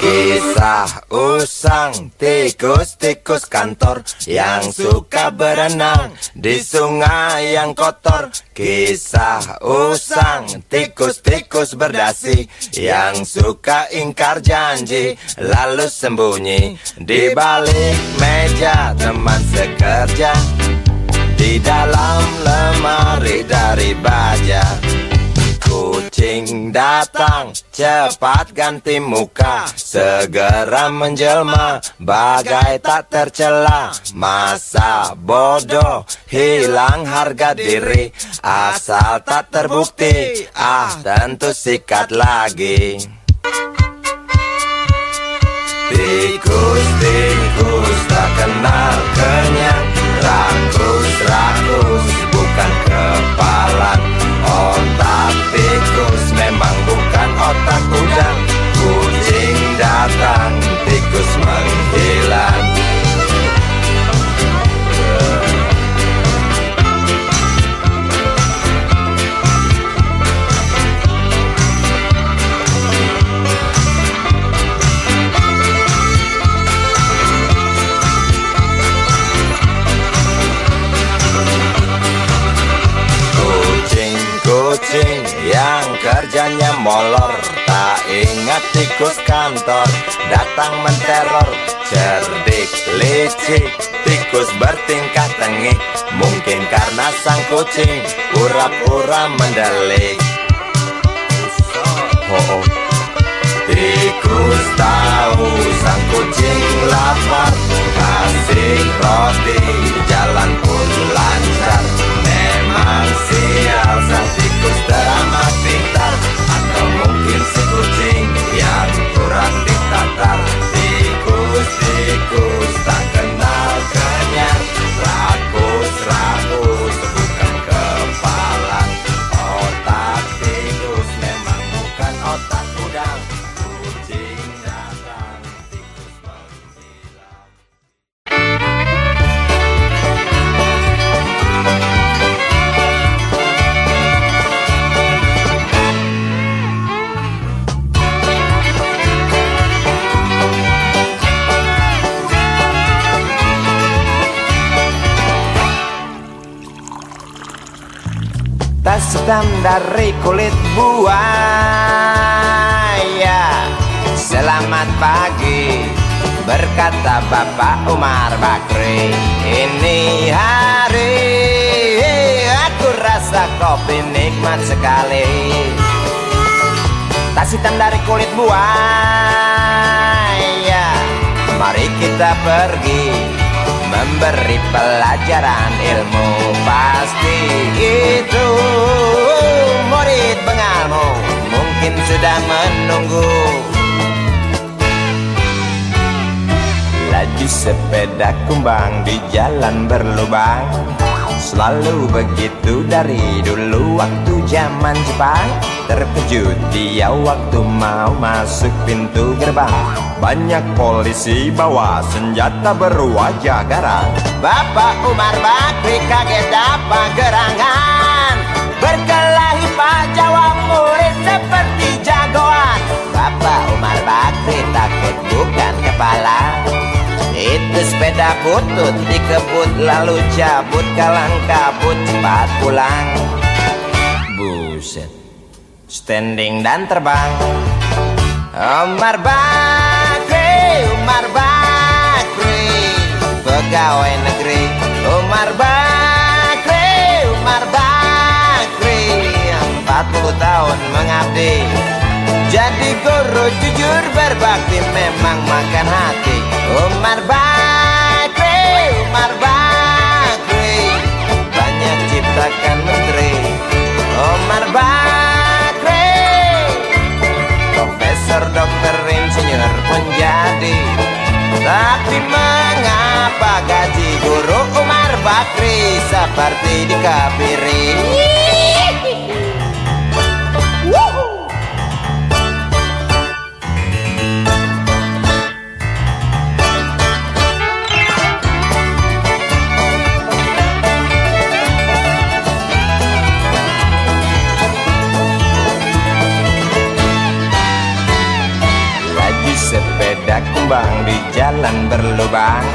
Kisah usang tikus-tikus kantor yang suka berenang di sungai yang kotor. Kisah usang tikus-tikus berdasi yang suka ingkar janji lalu sembunyi di balik meja teman sekerja, di dalam lemari dari baja. Kucing datang, cepat ganti muka, segera menjelma, bagai tak tercela. Masa bodoh, hilang harga diri, asal tak terbukti, tentu sikat lagi. Tikus-tikus tak kenal kenyang, rakus-rakus bukan kepalan. Otak tikus memang bukan otak udang. Kucing datang, tikus menghilang. Kucing yang kerjanya molor, tak ingat tikus kantor, datang menteror. Cerdik, licik, tikus bertingkah tengik, mungkin karena sang kucing pura-pura mendelik. Tikus tahu sang kucing lapar, kasih roti, jalan pun lancar. Memang sial sang tikus teramat pintar, atau mungkin si kucing yang kurang ditatar. Tikus-tikus tak kenal kenyang, rakus-rakus bukan kepalan. Otak tikus memang bukan otak udang. Kucing datang, tikus menghilang. Tas hitam dari kulit buaya. Selamat pagi, berkata Bapak Umar Bakri. Ini hari aku rasa kopi nikmat sekali. Tas hitam dari kulit buaya, mari kita pergi memberi pelajaran ilmu. Pasti itu murid bengalmu, mungkin sudah menunggu. Laju sepeda kumbang di jalan berlubang, selalu begitu dari dulu waktu zaman Jepang. Terkejut dia waktu mau masuk pintu gerbang, banyak polisi bawa senjata berwajah garang. Bapak Umar Bakri kaget dapat gerangan, berkelahi Pak jawab murid seperti jagoan. Bapak Umar Bakri takut bukan kepala, itu sepeda butut dikebut lalu cabut, kalang kabut cepat pulang. Buset, standing dan terbang. Umar Bakri, pegawai negeri. Umar Bakri, 40 tahun mengabdi, jadi guru jujur berbakti, memang makan hati. Umar Bakri, banyak ciptakan menteri. Umar Bakri, profesor, dokter, insinyur pun jadi. Tapi mengapa gaji guru Umar Bakri seperti dikebiri? sepeda kumbang di jalan berlubang.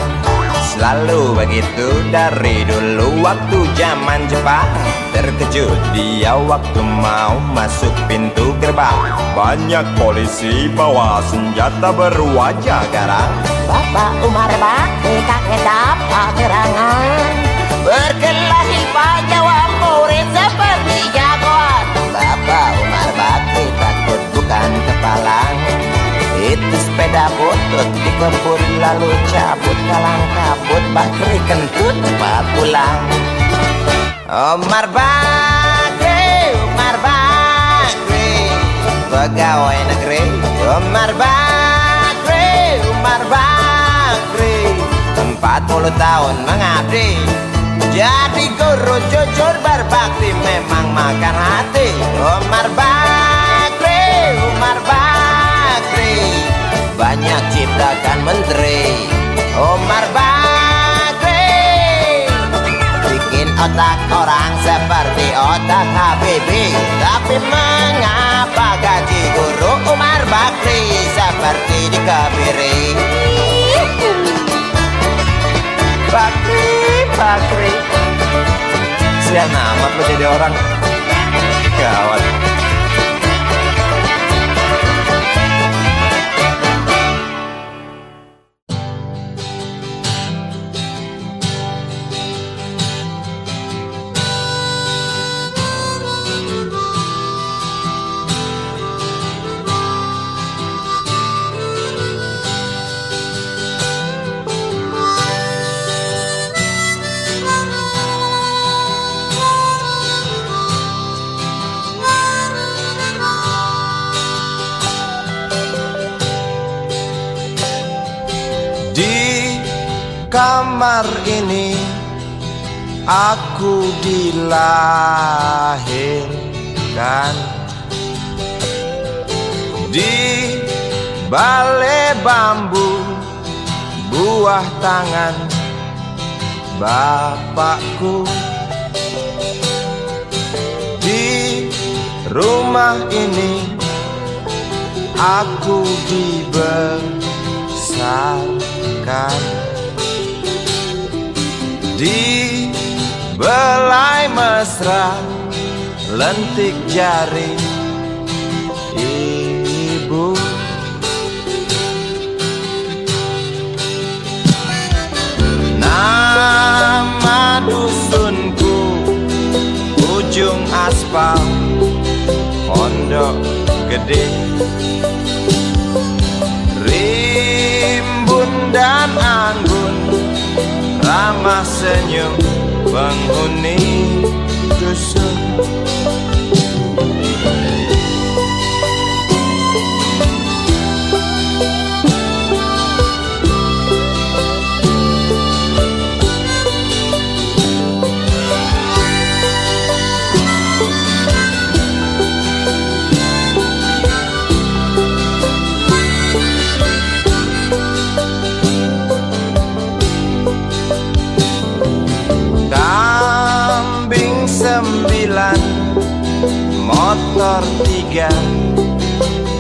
Selalu begitu dari dulu waktu zaman Jepang. Terkejut dia waktu mau masuk pintu gerbang. Banyak polisi bawa senjata berwajah garang. Bapak Umar Bakri kakek dapat gerangan, berkelahi Pak jawab murid seperti jagoan. Bapak Umar Bakri takut bukan kepalang. Itu sepeda butut dikebut lalu cabut kalang kabut. Bakri kentut cepat pulang. Umar Bakri, Umar Bakri, pegawai negeri. Umar Bakri, Umar Bakri, 40 tahun mengabdi. Jadi guru jujur berbakti memang makan hati. Umar Bakri, Umar Bakri, banyak ciptakan menteri. Umar Bakri bikin otak orang seperti otak Habibie. Tapi mengapa gaji guru Umar Bakri seperti dikebiri? Bakri, Bakri, sian amat lo jadi orang. Gawat. Kamar ini aku dilahirkan, di balai bambu buah tangan bapakku. Di rumah ini aku dibesarkan, di belai mesra lentik jari ibu. Nama dusunku ujung aspal Pondok Gede. Rimbun dan anggun ramah senyum penghuni dusun. Motor 3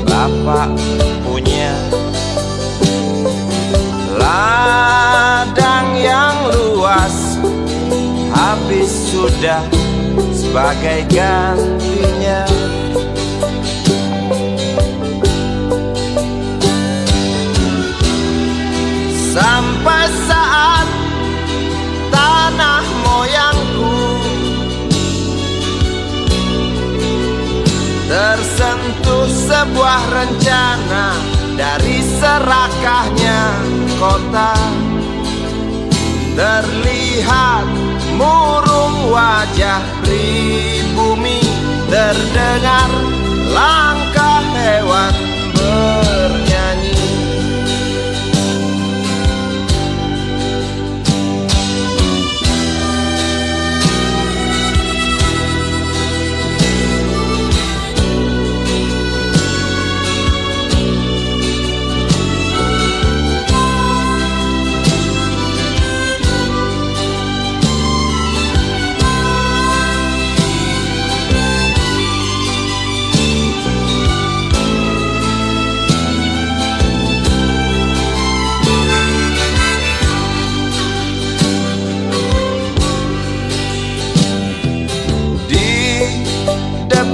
bapak punya, ladang yang luas habis sudah sebagai gantinya. Sampai saat tanah moyangku tersentuh sebuah rencana dari serakahnya kota. Terlihat murung wajah pribumi, terdengar langkah hewan bernyanyi.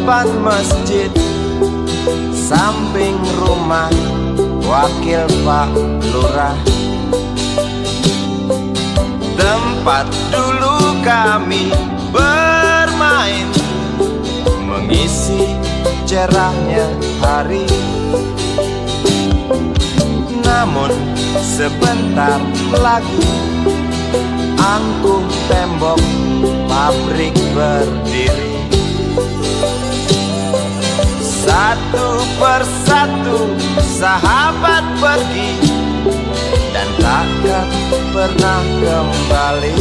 depan masjid, samping rumah wakil Pak Lurah. Tempat dulu kami bermain, mengisi cerahnya hari. Namun sebentar lagi angkuh tembok pabrik berdiri. Satu persatu sahabat pergi dan takkan pernah kembali.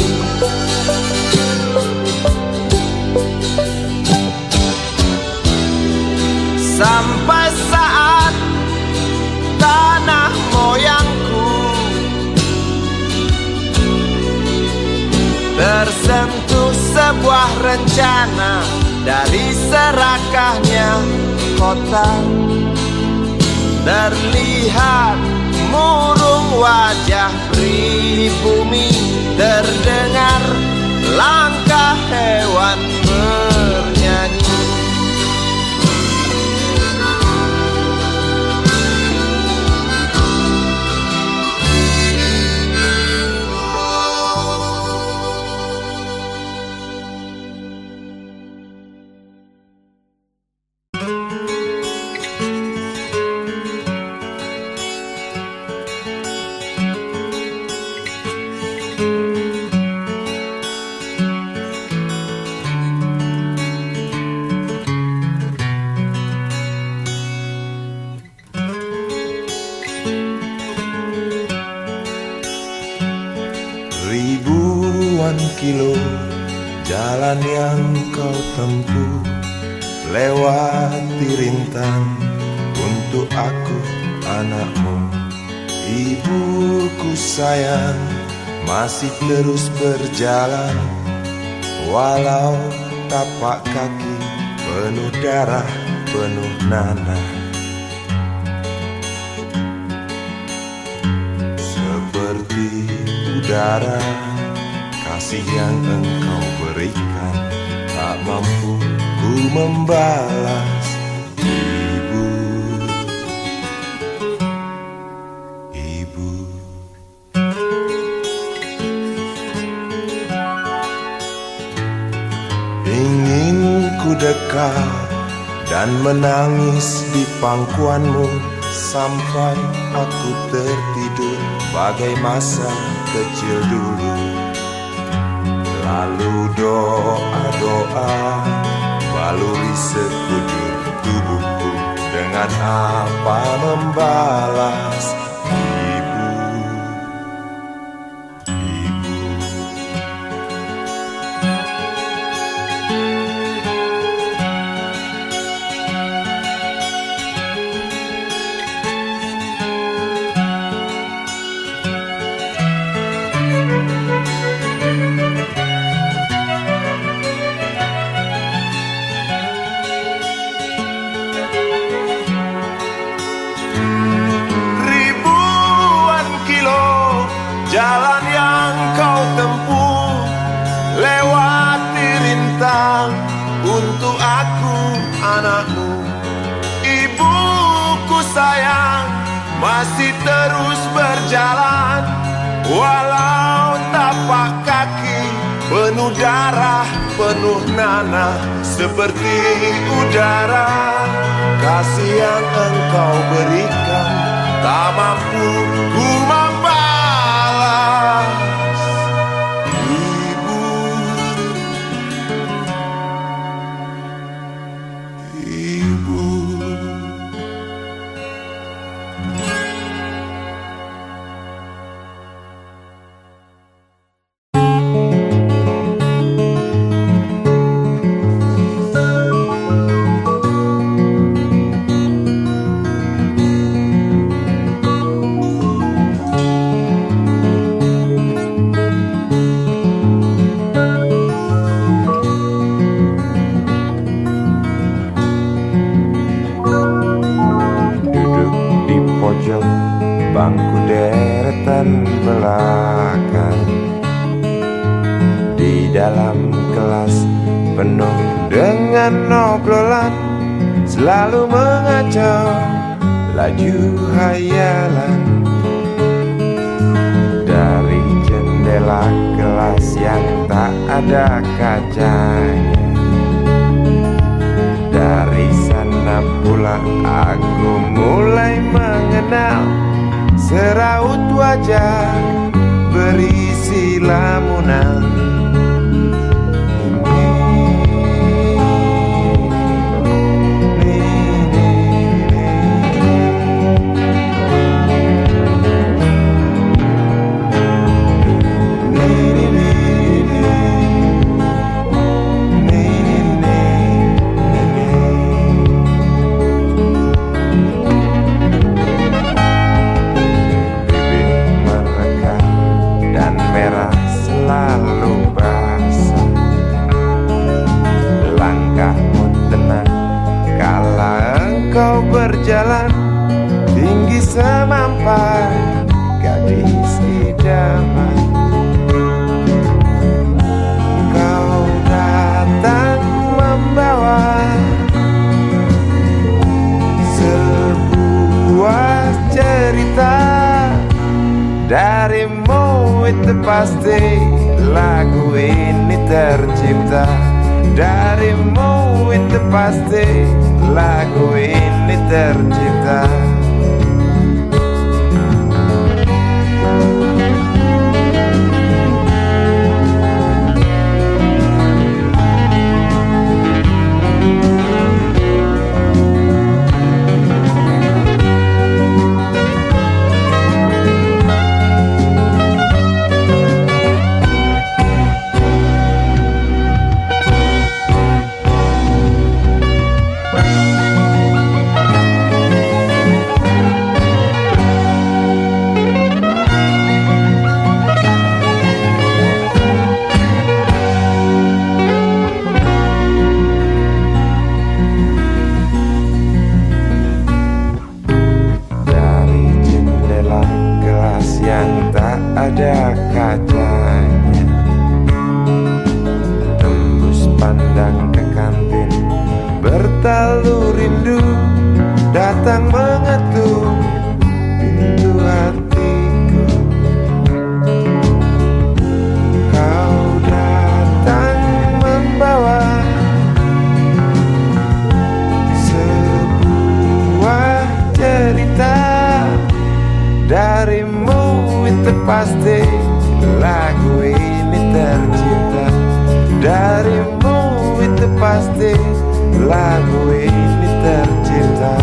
Sampai saat tanah moyangku tersentuh sebuah rencana dari serakahnya kota. Terlihat murung wajah pribumi, terdengar langkah hewan bernyanyi. Ribuan kilo jalan yang kau tempuh, lewati rintang untuk aku anakmu. Ibuku sayang masih terus berjalan, walau tapak kaki penuh darah, penuh nanah. Seperti udara, kasih yang engkau berikan tak mampu ku membalas. Ibu, ibu. Ingin ku dekat dan menangis di pangkuanmu sampai aku tertidur bagai masa kecil dulu. Lalu doa-doa baluri sekujur tubuhku, dengan apa membalas. Ibu, ibu. Jalan yang kau tempuh, lewati rintang untuk aku anakmu. Ibuku sayang masih terus berjalan, walau tapak kaki penuh darah, penuh nanah. Seperti udara, kasih yang engkau berikan tak mampu ku membalas. Bangku deretan belakang, di dalam kelas penuh dengan obrolan selalu mengacau laju hayalan. Dari jendela kelas yang tak ada kacanya, dari sana pula aku mulai mengenal seraut wajah berisi lamunan. Kau berjalan tinggi semampai, gadis idaman. Kau datang membawa sebuah cerita. Darimu itu pasti lagu ini tercipta. Darimu itu pasti lagu ini tercipta. Yang tak ada kacanya, tembus pandang ke kantin, bertalu rindu datang mengetuk pintu hatiku. Kau datang membawa sebuah cerita. Darimu itu pasti lagu ini tercipta. Darimu itu pasti lagu ini tercipta.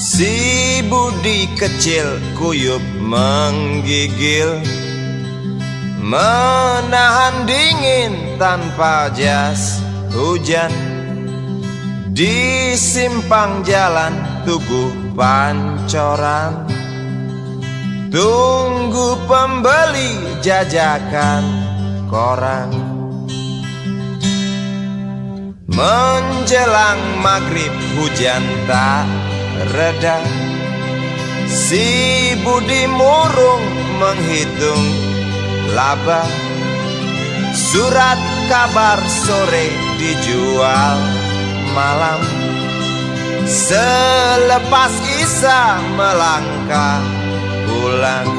Si Budi kecil kuyup menggigil, menahan dingin tanpa jas hujan. Di simpang jalan Tugu Pancoran, tunggu pembeli jajakan koran. Menjelang maghrib hujan tak reda, si Budi murung menghitung laba. Surat kabar sore dijual malam. Selepas Isya melangkah pulang.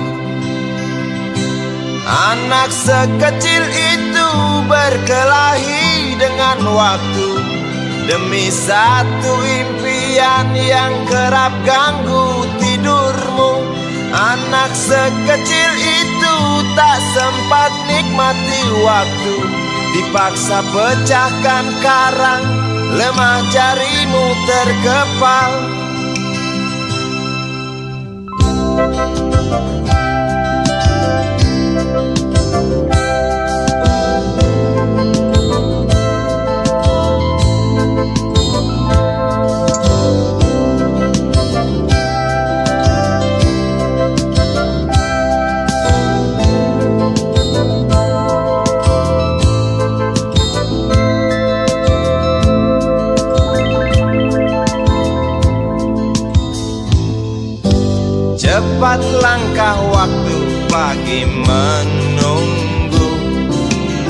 Anak sekecil itu berkelahi dengan waktu demi satu impian yang kerap ganggu tidurmu. Anak sekecil itu tak sempat nikmati waktu dipaksa pecahkan karang, lemah jarimu terkepal. Cepat langkah waktu pagi menunggu,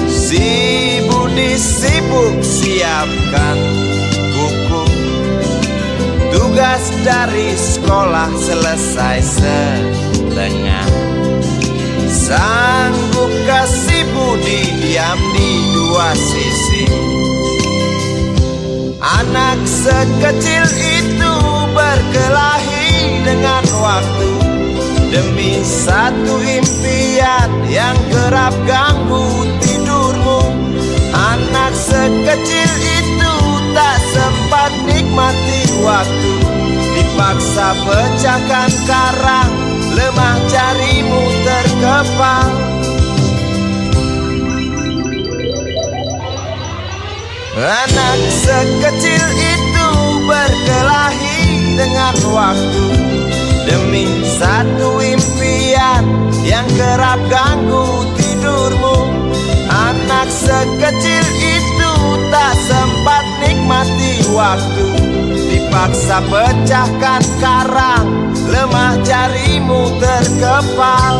si Budi sibuk siapkan buku. Tugas dari sekolah selesai setengah. Sanggupkah si Budi diam di dua sisi? Anak sekecil itu berkelahi dengan waktu demi satu impian yang kerap ganggu tidurmu. Anak sekecil itu tak sempat nikmati waktu, dipaksa pecahkan karang, lemah jarimu terkepal. Anak sekecil itu berkelahi dengan waktu demi satu impian yang kerap ganggu tidurmu. Anak sekecil itu tak sempat nikmati waktu, dipaksa pecahkan karang, lemah jarimu terkepal.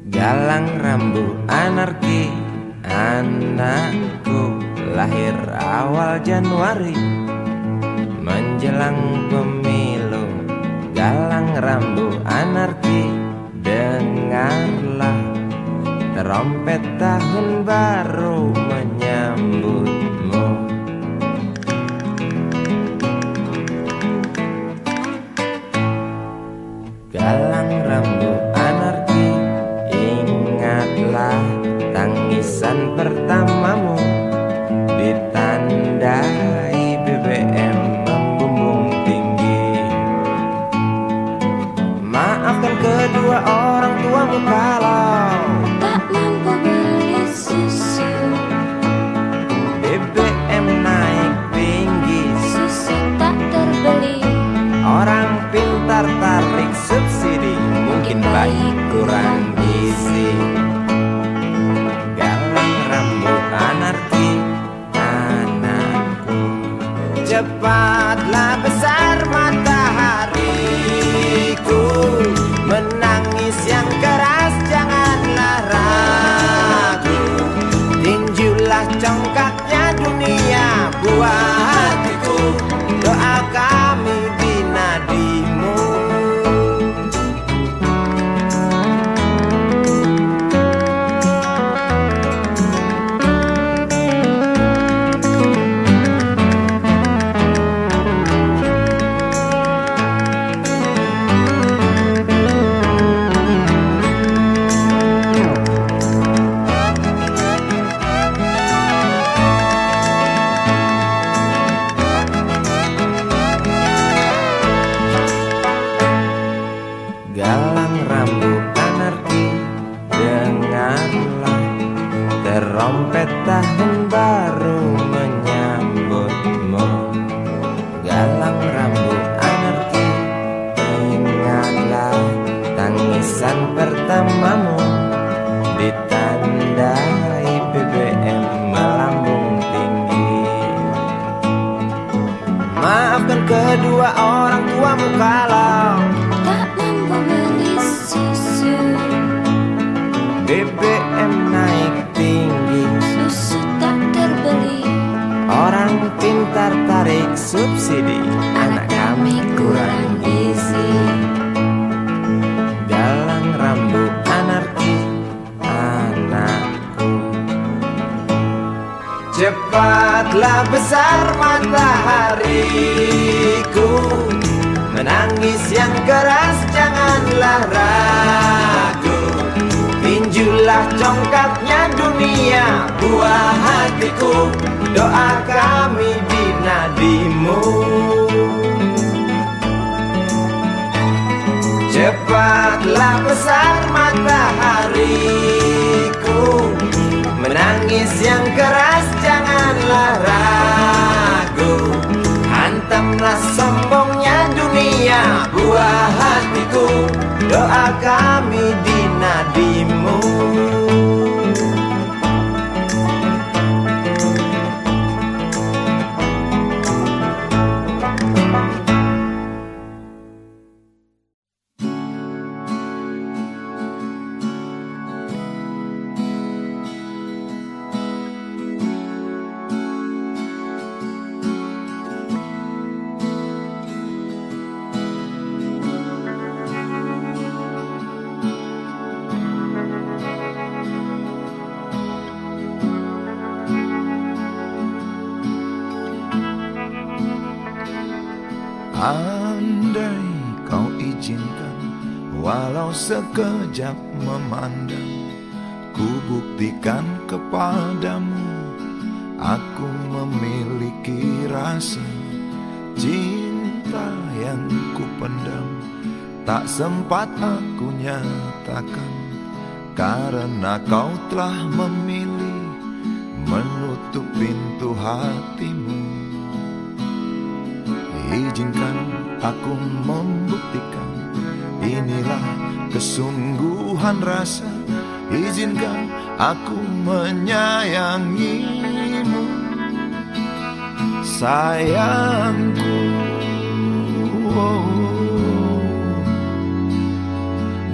Galang rambu anarki, anakku lahir awal Januari menjelang pemilu. Galang rambu anarki, dengarlah trompet tahun baru menyambutmu. Galang rambu anarki, ingatlah tangisan pertamamu, ditandai BBM membumbung tinggi. Maafkan kedua orang tuamu kalau tak mampu beli susu, BBM naik tinggi, susu tak terbeli. orang pintar tarik subsidi, mungkin bayi kurang gizi. Galang rambut anarki, anakku, cepatlah besar matahariku, menangis yang keras janganlah ragu, tinjulah congkaknya dunia buat hatiku, doa kami di nadimu. Galang rambut anarki, dengarlah terompet tahun baru menyambutmu. Galang rambut anarki, ingatlah tangisan pertamamu, ditandai tak mampu beli susu. BBM naik tinggi, Susu tak terbeli, orang pintar tarik subsidi, anak kami kurang gizi. Dalang rambut anarki, anakku. Cepatlah besar matahariku, menangis yang keras janganlah ragu. Tinjulah congkaknya dunia, buah hatiku, doa kami di nadimu. Cepatlah besar matahariku, menangis yang keras janganlah ragu. Hantamlah sombongnya dunia, buah hatiku, doa kami di nadimu. Andai kau izinkan, walau sekejap memandang, ku buktikan kepadamu, aku memiliki rasa cinta yang ku pendam. Tak sempat aku nyatakan, karena kau telah memilih menutup pintu hatimu. Izinkan aku membuktikan, inilah kesungguhan rasa. Izinkan aku menyayangimu, sayangku.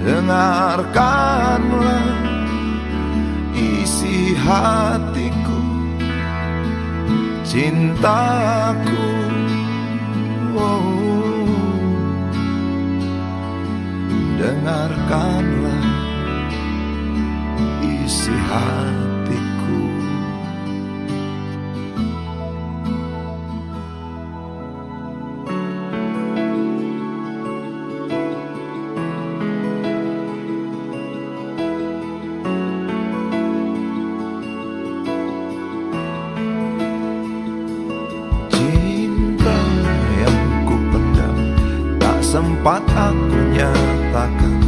Dengarkanlah isi hatiku, cintaku. Dengarkanlah isi hatiku. Cinta yang ku pendam, tak sempat aku nyatakan,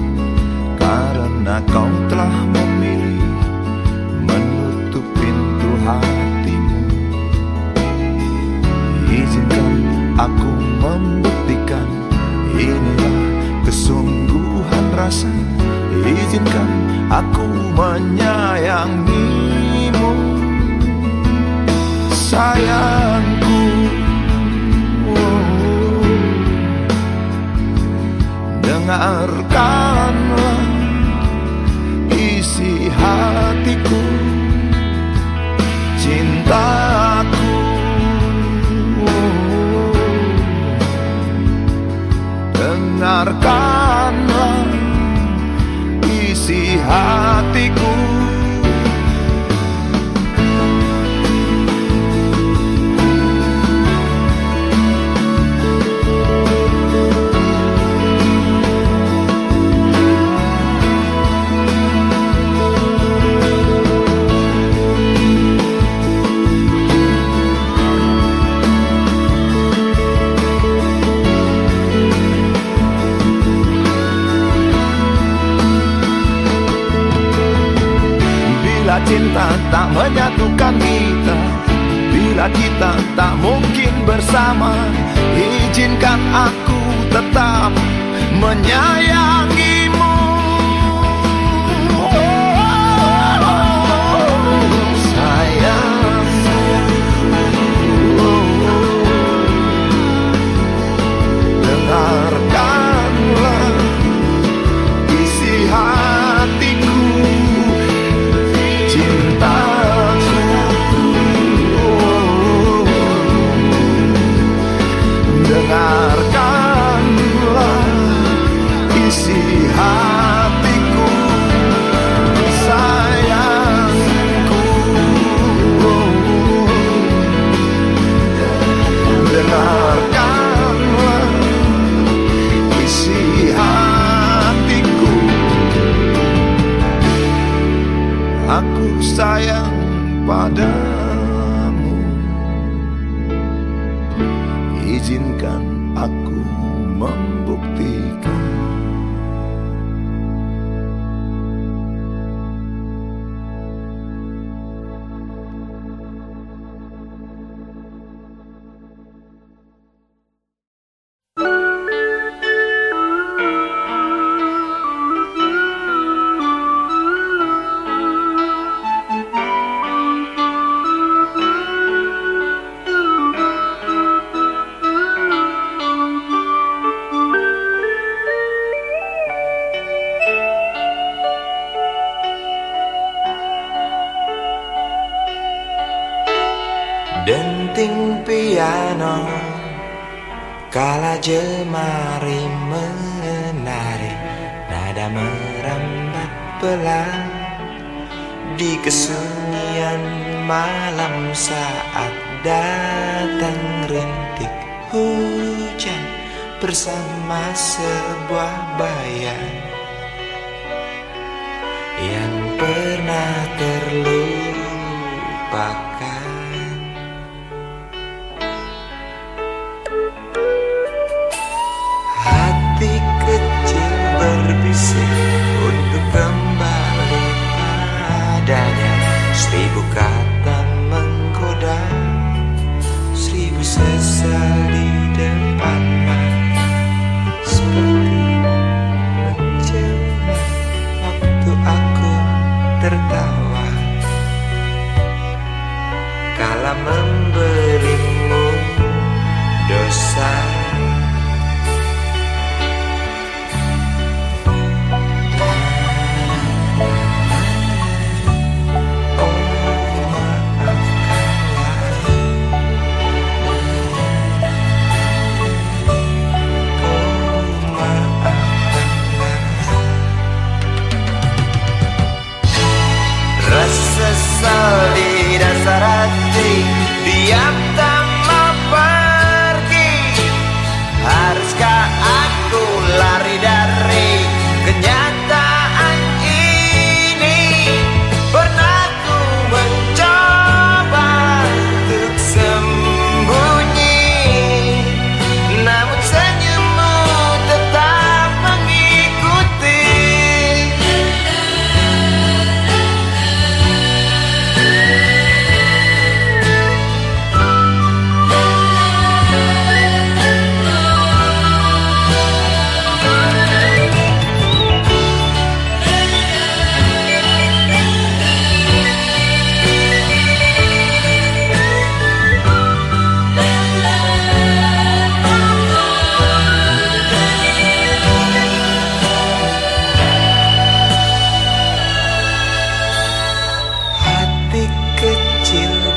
karena kau telah memilih menutup pintu hatimu. Izinkan aku membuktikan, inilah kesungguhan rasa. Izinkan aku menyayangimu, sayangku. Dengarkanlah isi hatiku, cintaku. Dengarkanlah isi hatiku. Bila cinta tak menyatukan kita, bila kita tak mungkin bersama, izinkan aku tetap menyayangimu. Sayang, dengarkan sayang padamu. Izinkan aku membuktikan. Denting piano kala jemari menari, nada merambat pelan di kesunyian malam saat datang rintik hujan bersama sebuah bayang yang pernah terlupakan. Hati kecil berbisik untuk kembali padanya. 1000 kata menggoda, 1000 sesal di depan mata. Seperti menjelma waktu aku tertawa kala memberimu dosa. Sesal di dasar hati, diam tak mau pergi. Haruskah aku lari dari kenyataan ini? Pernah ku mencoba untuk sembunyi, namun senyummu tetap mengikuti.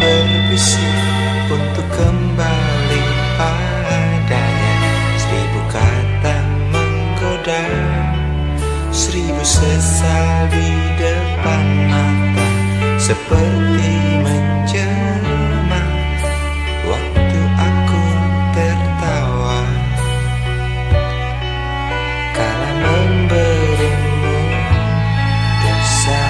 Berbisik untuk kembali padanya. 1000 kata menggoda, 1000 sesal di depan mata. Seperti menjelma waktu aku tertawa kala memberimu dosa.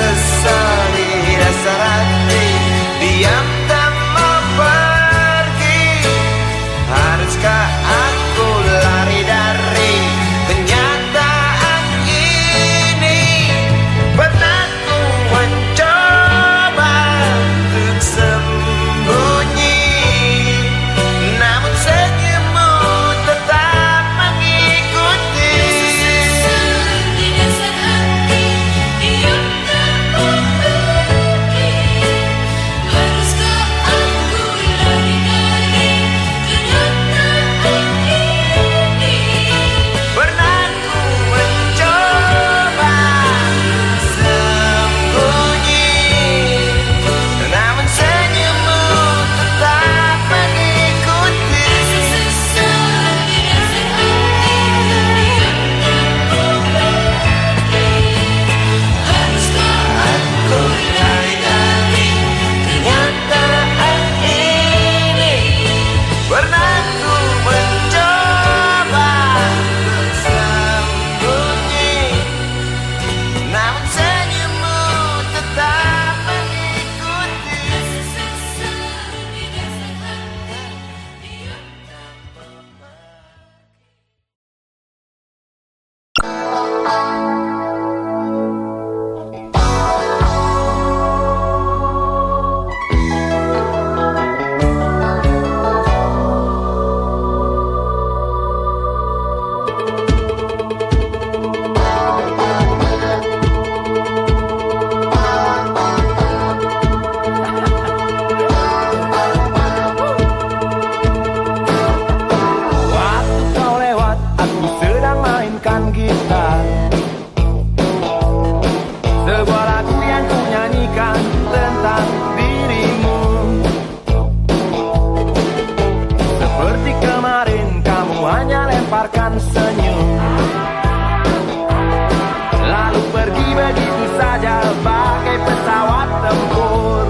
Sesal di dasar hati, diam tak mau pergi. Haruskah aku lari dari melemparkan senyum, lalu pergi begitu saja bagai pesawat tempur.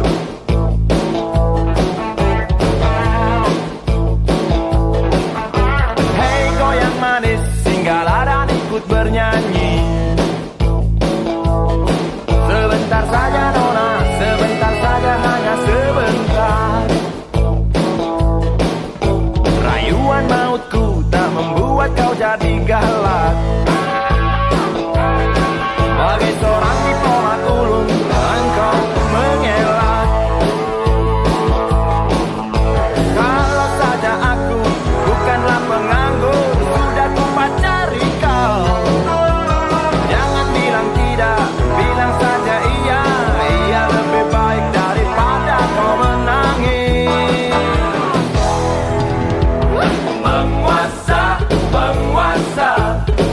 Hei goyang manis, singgahlah dan ikut bernyanyi. Sebentar saja nona, sebentar saja, hanya sebentar. Rayuan mautku tak membuat kau jadi galak. Bagai seorang diplomat ulung, engkau mengelak. Kalau saja aku bukanlah penganggur, sudah ku pacari kau. Jangan bilang tidak, bilang saja iya. Iya lebih baik daripada kau menangis. Penguasa, penguasa,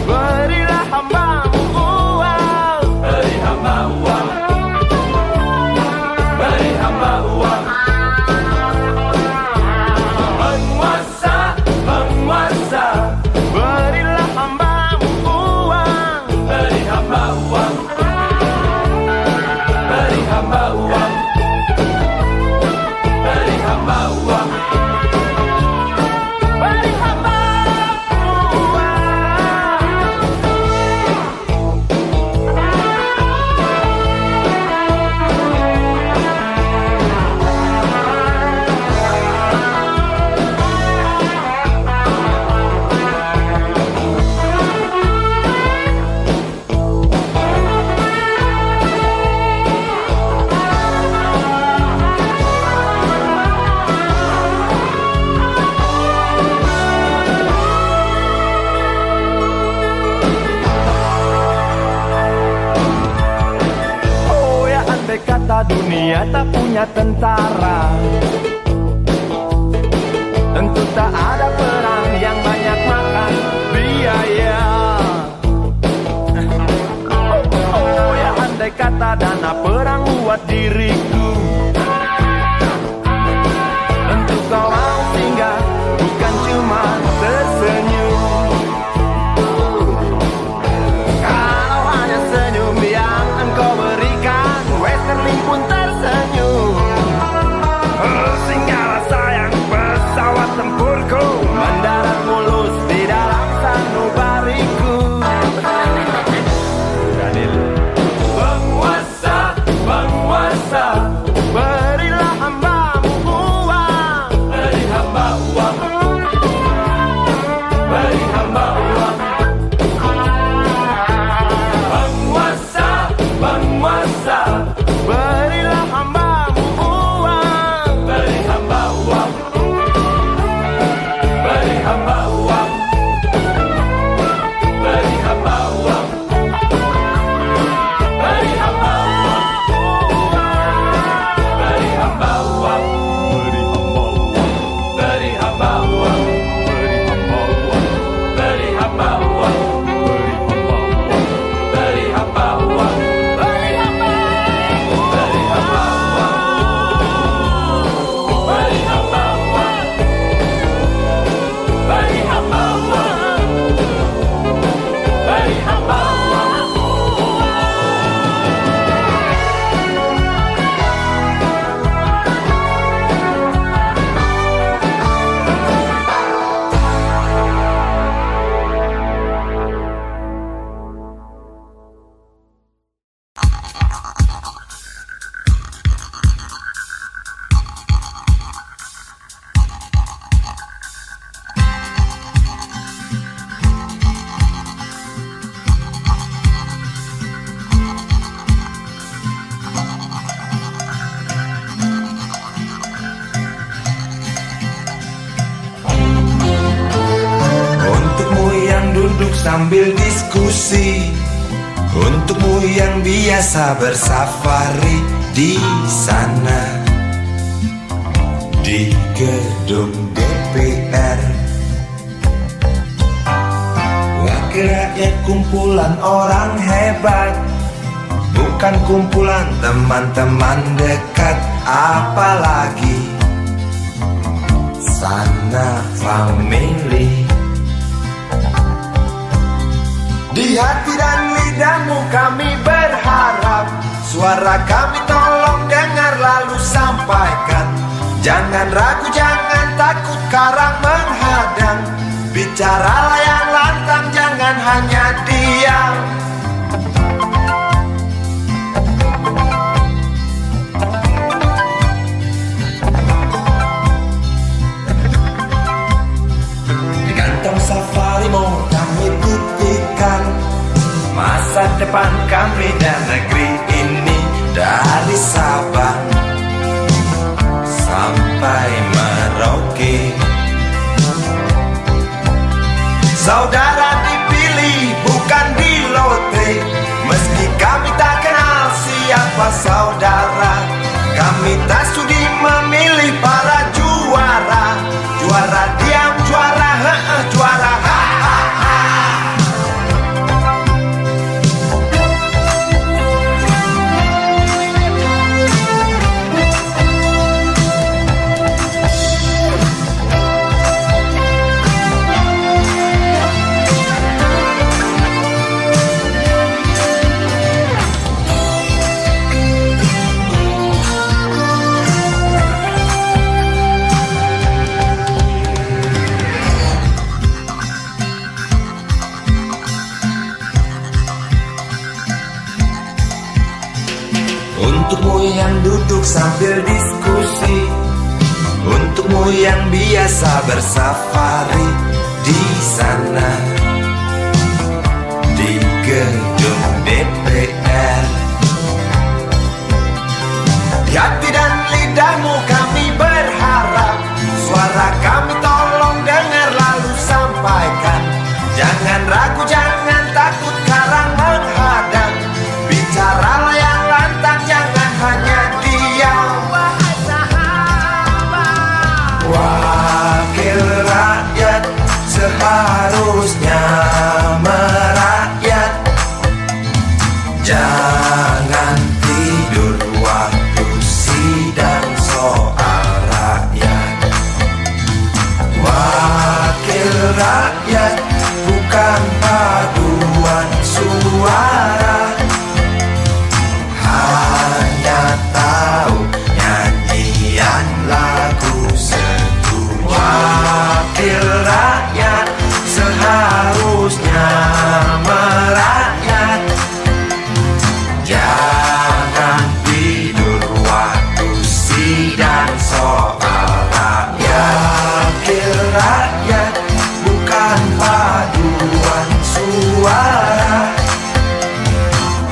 berilah hambamu uang. Beri hamba uang. Beri hamba uang. Penguasa, penguasa, berilah hambamu uang. Beri hamba uang. Beri hamba uang. Beri hamba uang. Beri hamba kata dunia tak punya tentara, tentu tak ada perang yang banyak makan biaya. Oh ya andai kata dana perang buat diriku, tentu kau mau singgah, bukan cuma tersenyum. Kalau hanya senyum yang engkau berikan, Westerling pun tersenyum. Singgahlah sayang, pesawat tempurku mendarat mulus di dalam sanubariku. Penguasa, penguasa, berilah hambamu uang. Beri hamba uang. Beri hamba uang. Penguasa, penguasa, berilah hambamu uang. Beri hamba uang. Beri hamba uang. Beri hamba uang. Beri hamba uang. Beri hamba uang. Beri hamba uang. Beri hamba uang. Beri hamba uang. Beri hamba uang. Beri hamba uang. Beri hamba uang. Beri hamba uang. Beri hamba uang. Untukmu yang duduk sambil diskusi, untukmu yang biasa bersafari di sana, di gedung DPR. Wakil rakyat kumpulan orang hebat, bukan kumpulan teman-teman dekat, apalagi sana family. hati dan lidahmu kami berharap, suara kami tolong dengar lalu sampaikan. Jangan ragu, jangan takut karang menghadang, bicaralah yang lantang, jangan hanya diam. Di kantong safarimu kami titipkan masa depan kami dan negeri ini, dari Sabang sampai Merauke. Saudara dipilih bukan di lotre, meski kami tak kenal siapa saudara. Kami tak sudi memilih para juara, juara diam, juara juara Untukmu yang duduk sambil diskusi, untukmu yang biasa bersafari di sana, di gedung DPR. Di hati dan lidahmu kami berharap, suara kami tolong dengar lalu sampaikan. Jangan ragu, jangan takut karang menghadang, bicaralah yang lantang, jangan hanya diam. Wakil rakyat seharusnya merakyat, jangan tidur waktu sidang soal rakyat. Wakil rakyat bukan paduan suara, hanya tahu nyanyian lagu setuju. Wakil rakyat seharusnya merakyat, jangan tidur waktu sidang soal rakyat. Wakil rakyat bukan paduan suara,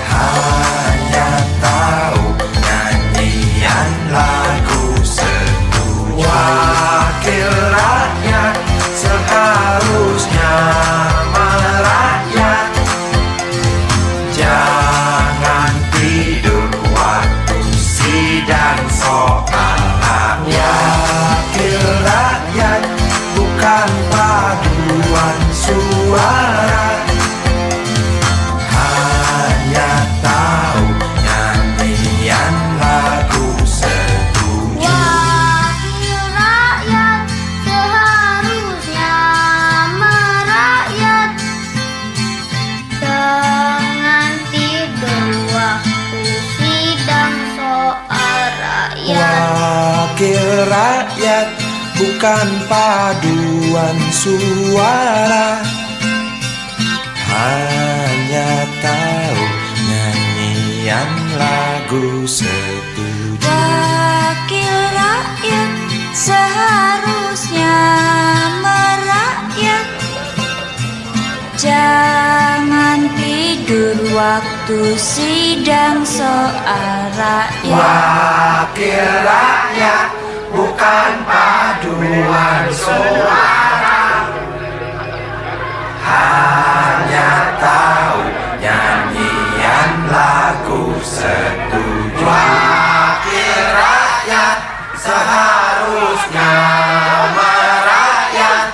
hanya tahu nyanyian lagu setuju. Wakil rakyat seharusnya merakyat, jangan tidur waktu sidang soal rakyat. Wakil rakyat bukan paduan suara, hanya tahu nyanyian lagu setuju. Wakil rakyat seharusnya merakyat, jangan tidur waktu sidang soal rakyat. Wakil rakyat bukan paduan suara, hanya tahu nyanyian lagu setuju. Wakil rakyat seharusnya merakyat, jangan tidur waktu sidang soal rakyat. Wakil rakyat bukan paduan suara, hanya tahu nyanyian lagu setuju. Wakil rakyat seharusnya merakyat,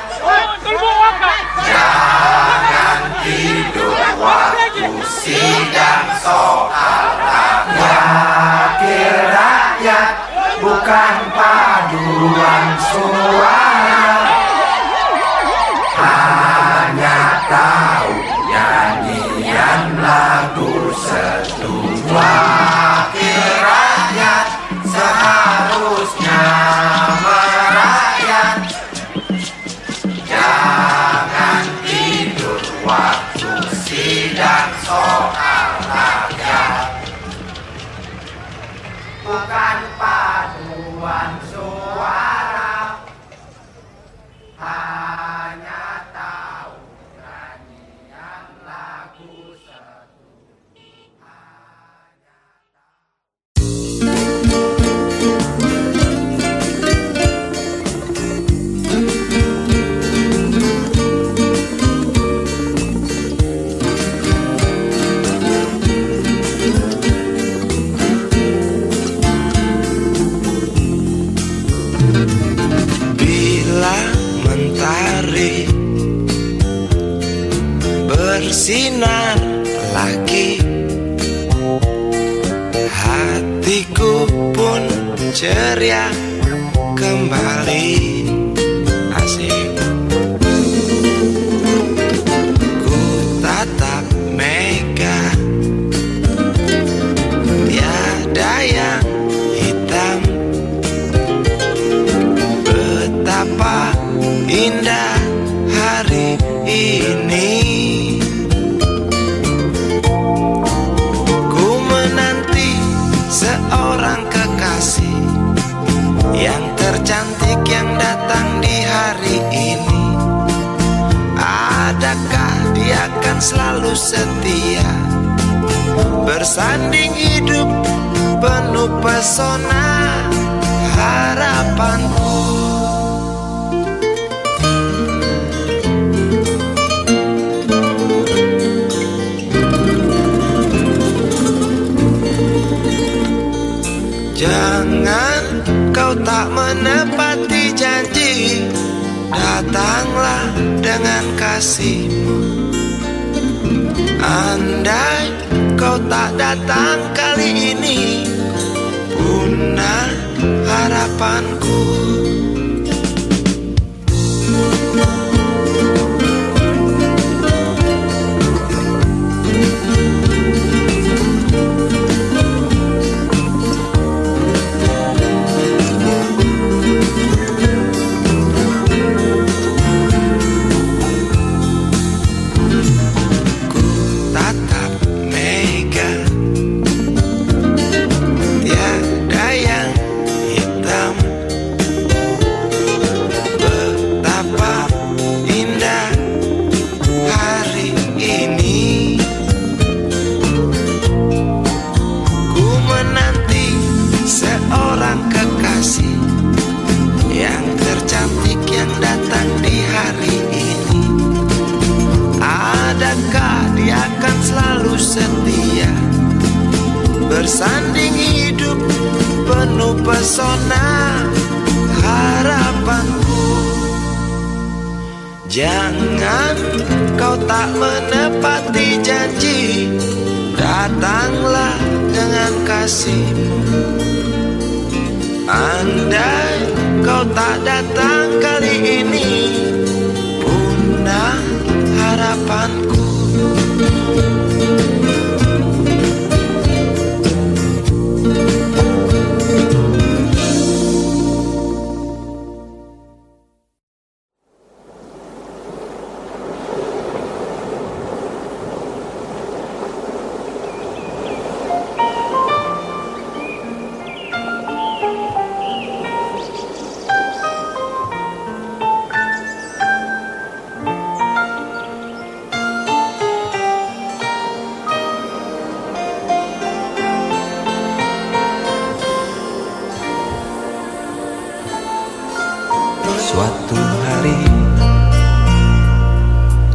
jangan tidur waktu sidang soal rakyat. Wakil rakyat bukan paduan suara, hanya tahu nyanyian matahari bersinar lagi, hatiku pun ceria kembali. Asik. Ku tatap mega, tiada yang hitam. Betapa indah hari ini. Ku menanti seorang kekasih yang tercantik yang datang di hari ini. Adakah dia akan selalu setia, bersanding hidup penuh pesona harapanku. Jangan kau tak menepati janji, datanglah dengan kasihmu. Andai kau tak datang kali ini, punah harapanku. Yang tercantik yang datang di hari ini. Adakah dia akan selalu setia, bersanding hidup penuh pesona harapanku. Jangan kau tak menepati janji, datanglah dengan kasihmu. Andai kau tak datang kali ini, punah harapanku. Suatu hari,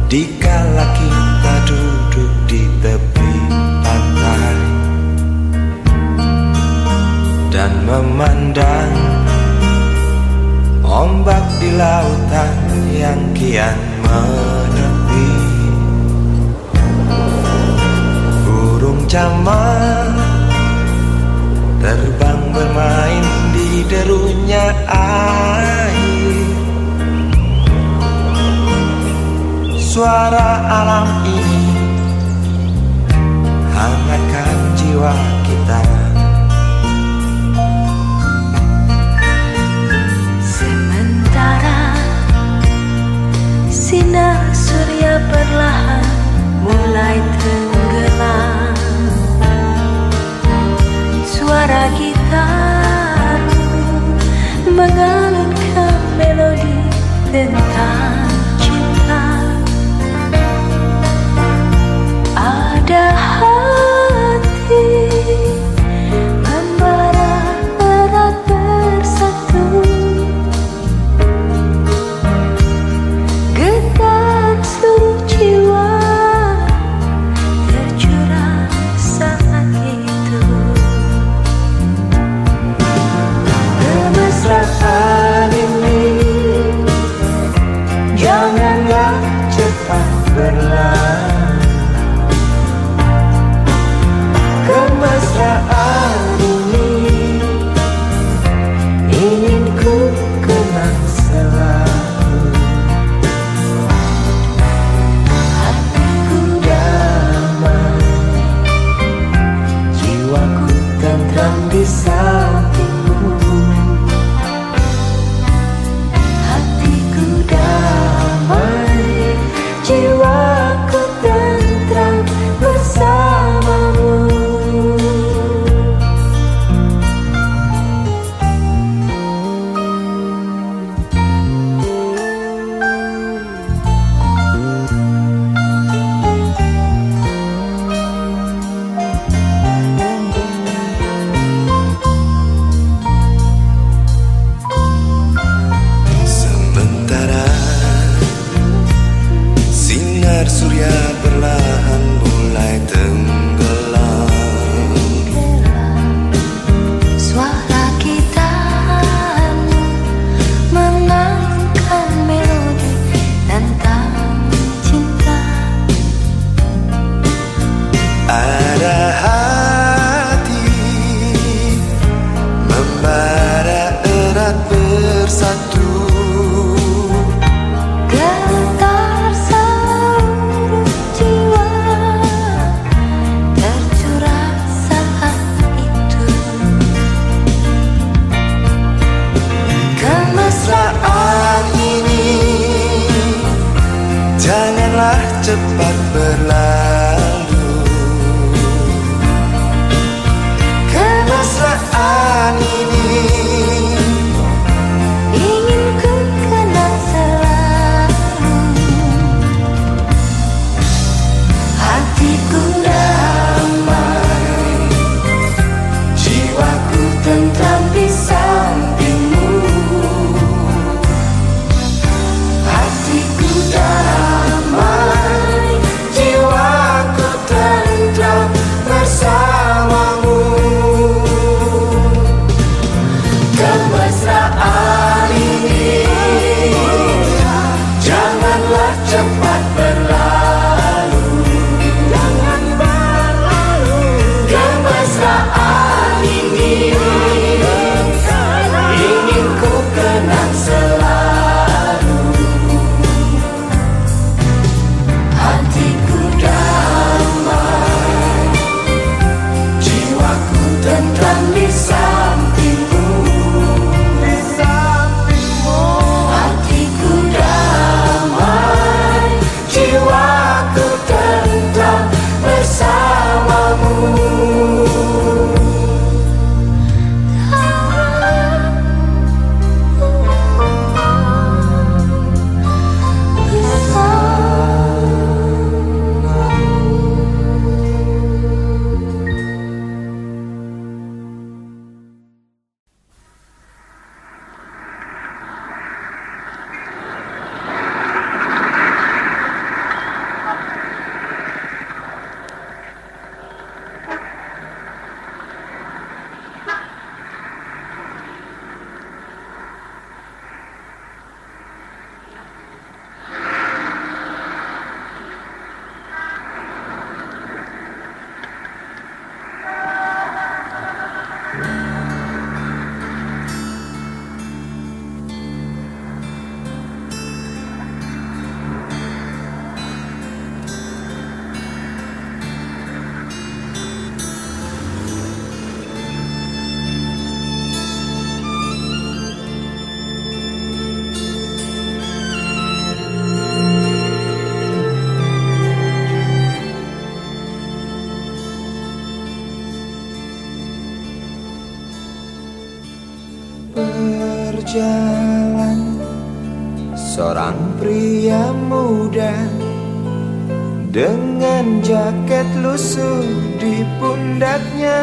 dikala kita duduk di tepi pantai dan memandang ombak di lautan yang kian menepi, burung camar terbang bermain di derunya air. Suara alam ini hangatkan jiwa kita. Sementara sinar surya perlahan mulai tenggelam, suara gitar mengalunkan melodi tentang cinta. Ada hati membara erat bersatu, getar seluruh jiwa tercurah saat itu. Kemesraan ini janganlah cepat berlalu. Kemesraan ini ingin ku kenang selalu. hatiku damai, jiwaku tentram di sampingmu. Hatiku damai, jiwaku tentram bersamamu. Kemesraan ini janganlah cepat berlalu. Jangan berlalu. Kemesraan ini ingin ku kenang selalu. Hatiku damai, jiwaku tentram di sampingmu. Hatiku damai, jiwaku tentram bersamamu. Berjalan seorang pria muda dengan jaket lusuh di pundaknya.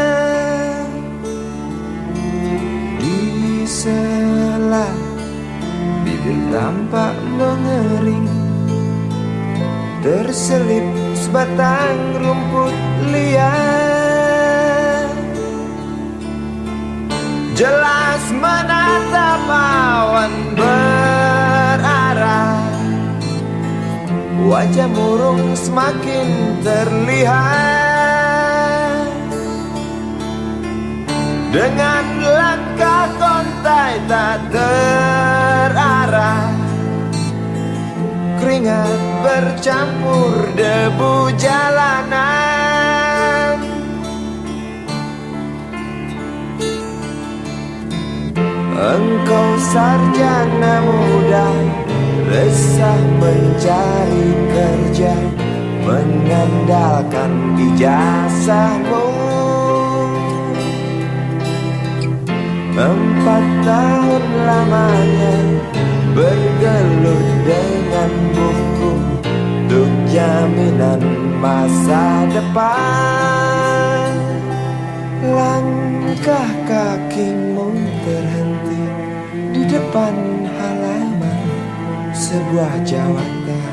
Di sela bibir tampak mengering, terselip sebatang rumput liar. Jelas menatap awan berarah, wajah murung semakin terlihat. Dengan langkah kontai tak terarah, keringat bercampur debu jalanan. Engkau sarjana muda, resah mencari kerja, mengandalkan ijazahmu. 4 tahun lamanya bergelut dengan buku untuk jaminan masa depan. Langkah kakimu terhenti di depan halaman sebuah jawatan.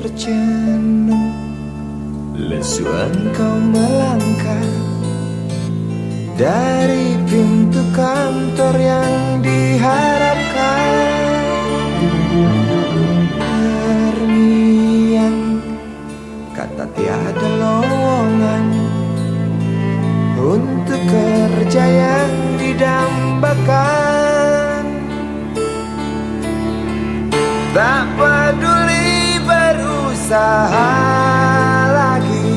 Tercenung lesu engkau melangkah dari pintu kantor yang diharapkan. Terngiang kata tiada lowongan untuk kerja yang didambakan. Tak peduli berusaha lagi,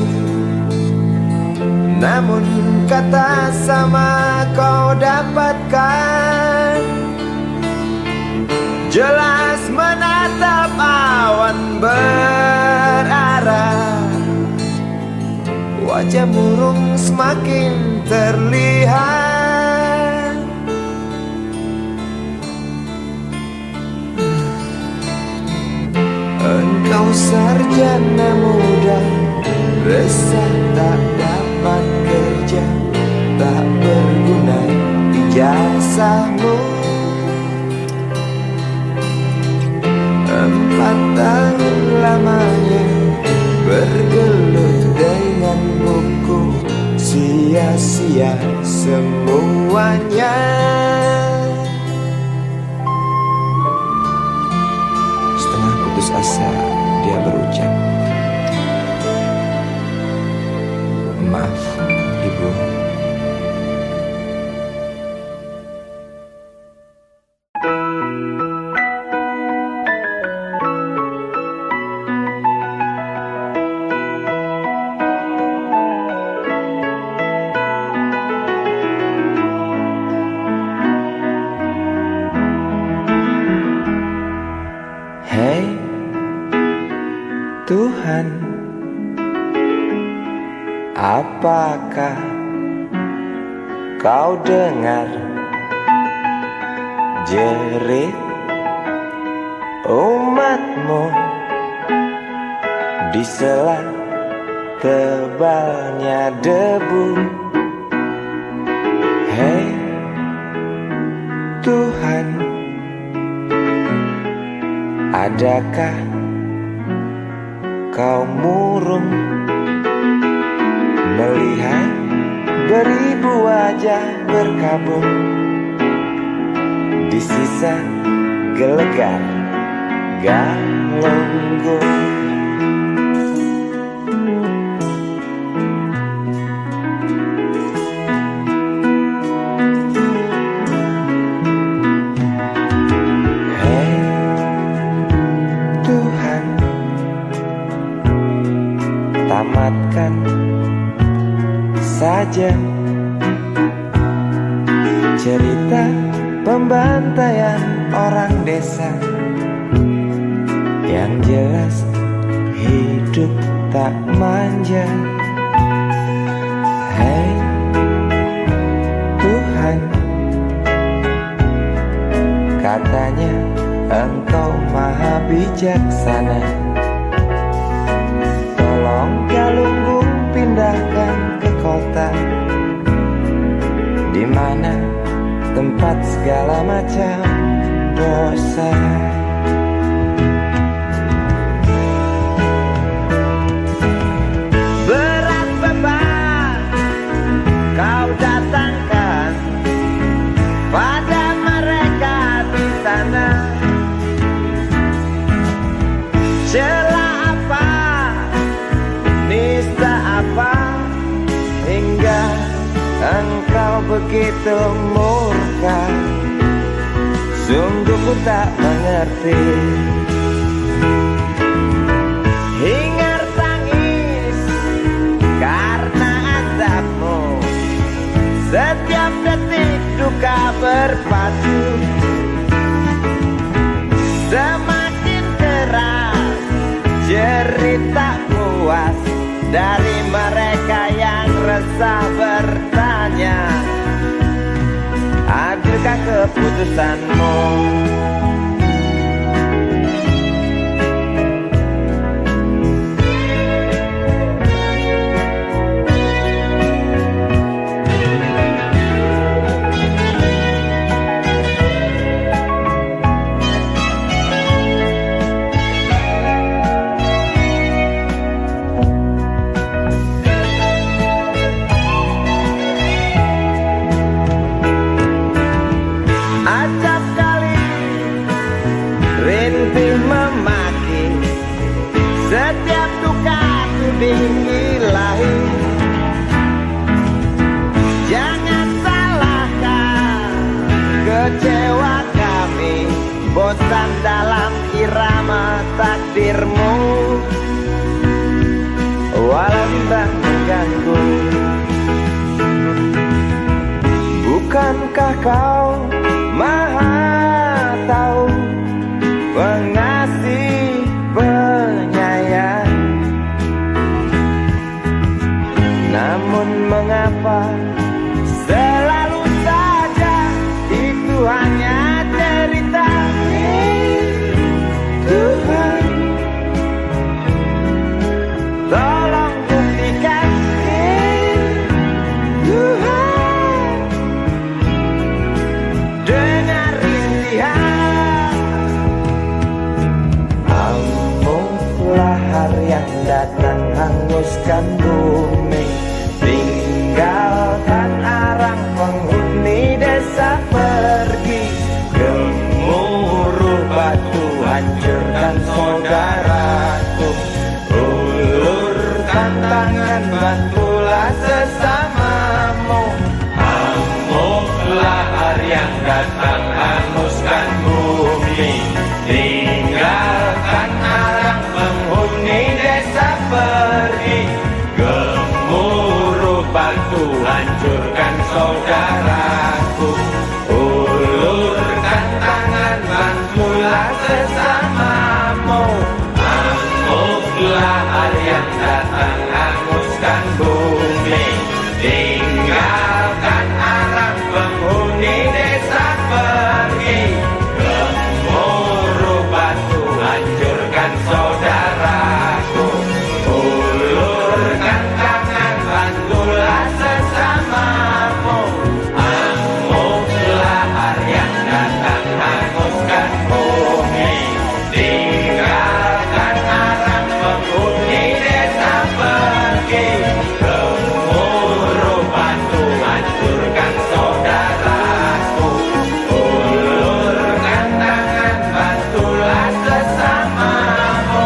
namun kata sama kau dapatkan. Jelas menatap awan berarah, wajah murung semakin terlihat. Engkau sarjana muda, resah tak dapat kerja, tak berguna ijazahmu. 4 tahun lamanya bergelut dengan buku, sia-sia semuanya. Setengah putus asa dia berucap, "Maaf, Ibu." Hei Tuhan, apakah kau dengar jerit umatmu di sela tebalnya debu? Hei Tuhan, adakah kau murung melihat beribu wajah berkabung di sisa gelegar Galunggung? Tamatkan saja cerita pembantaian orang desa. Yang jelas hidup tak manja. Hei Tuhan, katanya Engkau maha bijaksana. Galunggung pindahkan ke kota, di mana tempat segala macam dosa. Berat beban kau datangkan pada mereka di sana. Celah apa, nista apa, hingga engkau begitu murka. Sungguh ku tak mengerti. Hingar tangis karena azabmu, setiap detik duka berpacu. Semakin keras cerita puas dari mereka yang resah bertanya, adilkah keputusanmu? takdirmu, walau bimbang mengganggu. Bukankah kau maha tahu, pengasih penyayang? Namun mengapa selalu saja itu hanya cerita? Tuhan, tolong buktikan. Tuhan, dengar rintihan. Amuklah hari yang datang hanguskan bumi, tinggalkan arang penghuni desa pergi. Gemuruh batu hancurkan saudaraku, ulurkan tangan bantulah sesamamu. Amuklah hari yang datang hanguskan bumi, tinggalkan arang penghuni desa pergi. Gemuruh batu hancurkan saudaraku, ulurkan tangan bantulah sesamamu. Amuklah hari yang datang hanguskan bumi, tinggalkan arang penghuni desa pergi. Gemuruh batu hancurkan saudaraku, ulurkan tangan bantulah sesamamu. Amuklah hari yang datang hanguskan bumi, tinggalkan arang penghuni desa pergi. Gemuruh batu hancurkan saudaraku, ulurkan tangan bantulah sesamamu. Amuklah hari yang datang hanguskan bumi, tinggalkan arang penghuni desa pergi. Gemuruh batu hancurkan saudaraku, ulurkan tangan bantulah sesamamu.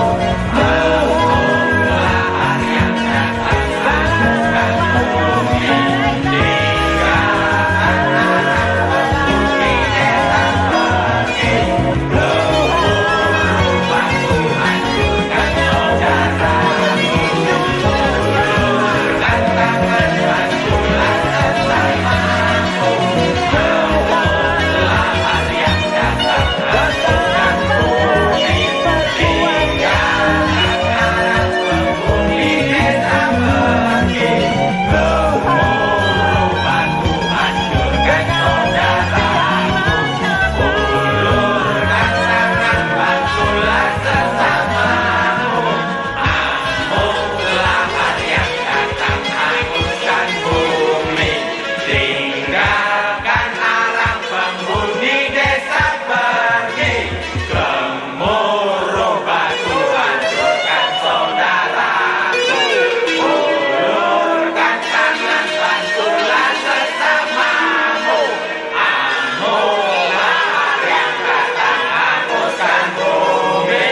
Amuklah hari yang datang hanguskan bumi, tinggalkan arang penghuni desa pergi. Gemuruh batu hancurkan saudaraku, ulurkan tangan bantulah sesamamu. Amuklah hari yang datang hanguskan bumi, tinggalkan arang penghuni desa pergi. Gemuruh batu hancurkan saudaraku, ulurkan tangan bantulah sesamamu. Amuklah hari yang datang hanguskan bumi,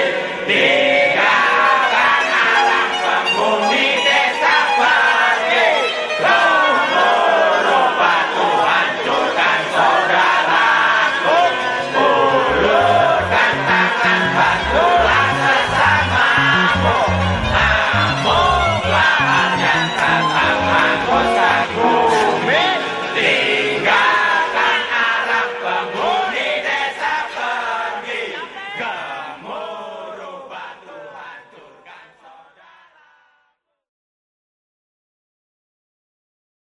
tinggalkan arang penghuni desa pergi. Gemuruh batu hancurkan saudaraku, ulurkan tangan bantulah sesamamu. Amuklah hari yang datang hanguskan